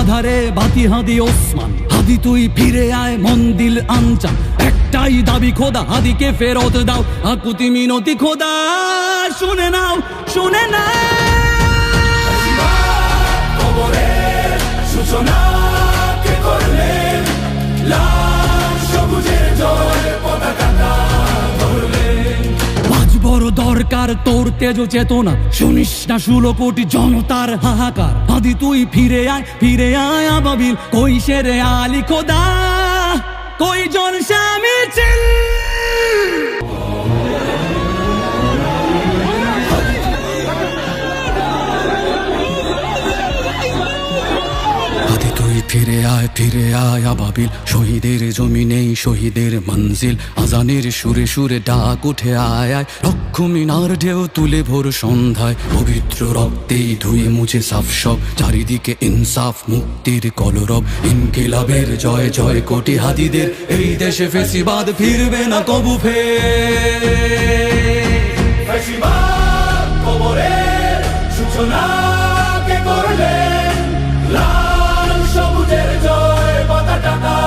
আধারে বাতি হাদি ওসমান, হাদি তুই ফিরে আয় মন দিল আনচান। একটাই দাবি খোদা, হাদিকে ফেরত দাও, আকুতি মিনতি খোদা শুনে নাও, শুনে নাও। কবরের সূচনা কে করলেন, লাল সবুজের জয় পতাকাটা ধরলেন। আজ বড় দরকার তোর তেজ চেতনা, শুনিস না 16 কোটি জনতার হাহাকার। হাদি তুই ফিরে আয়, ফিরে আয় আবাবিল, কই শেরে আলী খোদা, কই জন স্বামী চিল। হাদি তুই ফিরে আয়, ফিরে আয় আবাবিল, শহীদের জমিনেই শহীদের মঞ্জিল। আজানের সুরে সুরে ডাক উঠে আয় আয়, রক্ষ মিনার ঢেউ তুলে ভোর সন্ধ্যায়। পবিত্র রক্তেই ধুয়ে মুছে সাফ সব, চারিদিকে ইনসাফ মুক্তির কলরব। ইনকিলাবের জয় জয় কোটি হাদিদের, এই দেশে ফেসিবাদ ফিরবে না কবু ফেসিবাদ কবরের সূচনা কে করলেন, লাল সবুজের জয় পতাকাটা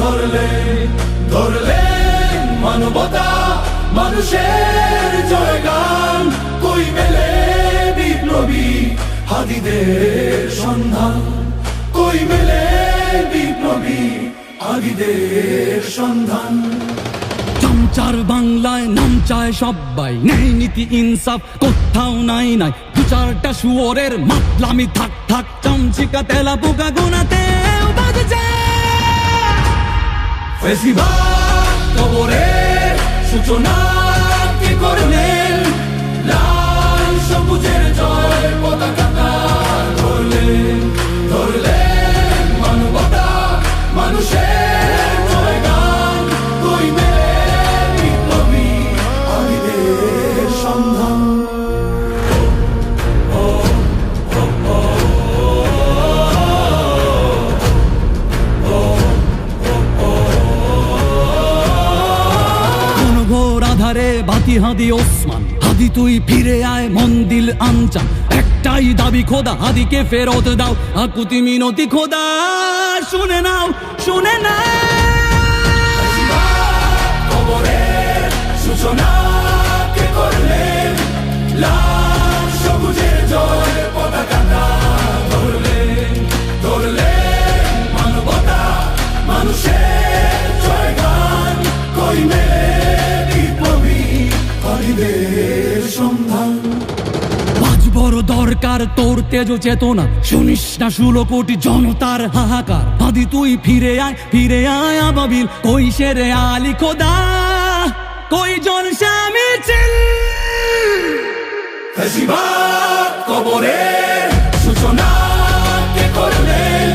ধরলেন। ধরলেন মানবতা মানুষের জয়গান, কই মেলে বিপ্লবী হাদিদের সন্ধান, কই মেলে বিপ্লবী হাদিদের সন্ধান। চামচার বাংলায় নাম চায় সবাই, নেই নীতি ইনসাফ কোথাও নাই নাই। দু চারটা শুয়োরের মাতলামি থাক থাক, চামচিকা তেলা পোকা গোনাতে বাজছে। ফেসিবাদ কবরের সূচনা কে করলেন, লাল সবুজের জয় পতাকাটা ধরলেন। ধরলেন মানবতা মানুষের জয়গান, কই মেলে বিপ্লবী হাদিদের সন্ধান। আধারে বাতি হাদি ওসমান, হাদি তুই ফিরে আয় মন দিল আনচান। একটাই দাবি খোদা, হাদিকে ফেরত দাও, আকুতি মিনতি খোদা শুনে নাও, শুনে নাও। কবরের সূচনা কে করলেন, লাল সবুজের জয় পতাকাটা ধরলেন। ধরলেন মানবতা মানুষের জয়গান, কই মেলে হাদিদের সন্ধান। আজ বড় দরকার তোর তেজ চেতনা, শুনিস না 16 কোটি জনতার হাহাকার। হাদি তুই ফিরে আয়, ফিরে আয় আবাবিল, কই শেরে আলী খোদা, কই জন স্বামী চিল। ফেসিবাদ কবরের সূচনা কে করলেন,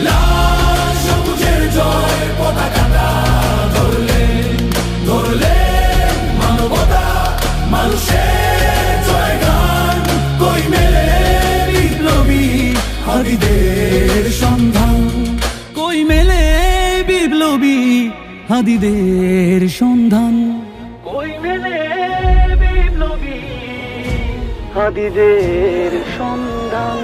লাল সবুজের জয় পতাকাটা ধরলেন। ধরলেন মানবতা মানুষের জয়গান, কই মেলে বিপ্লবী হাদিদের সন্ধান, কই মেলে বিপ্লবী হাদিদের সন্ধান, কই মেলে বিপ্লবী হাদিদের সন্ধান।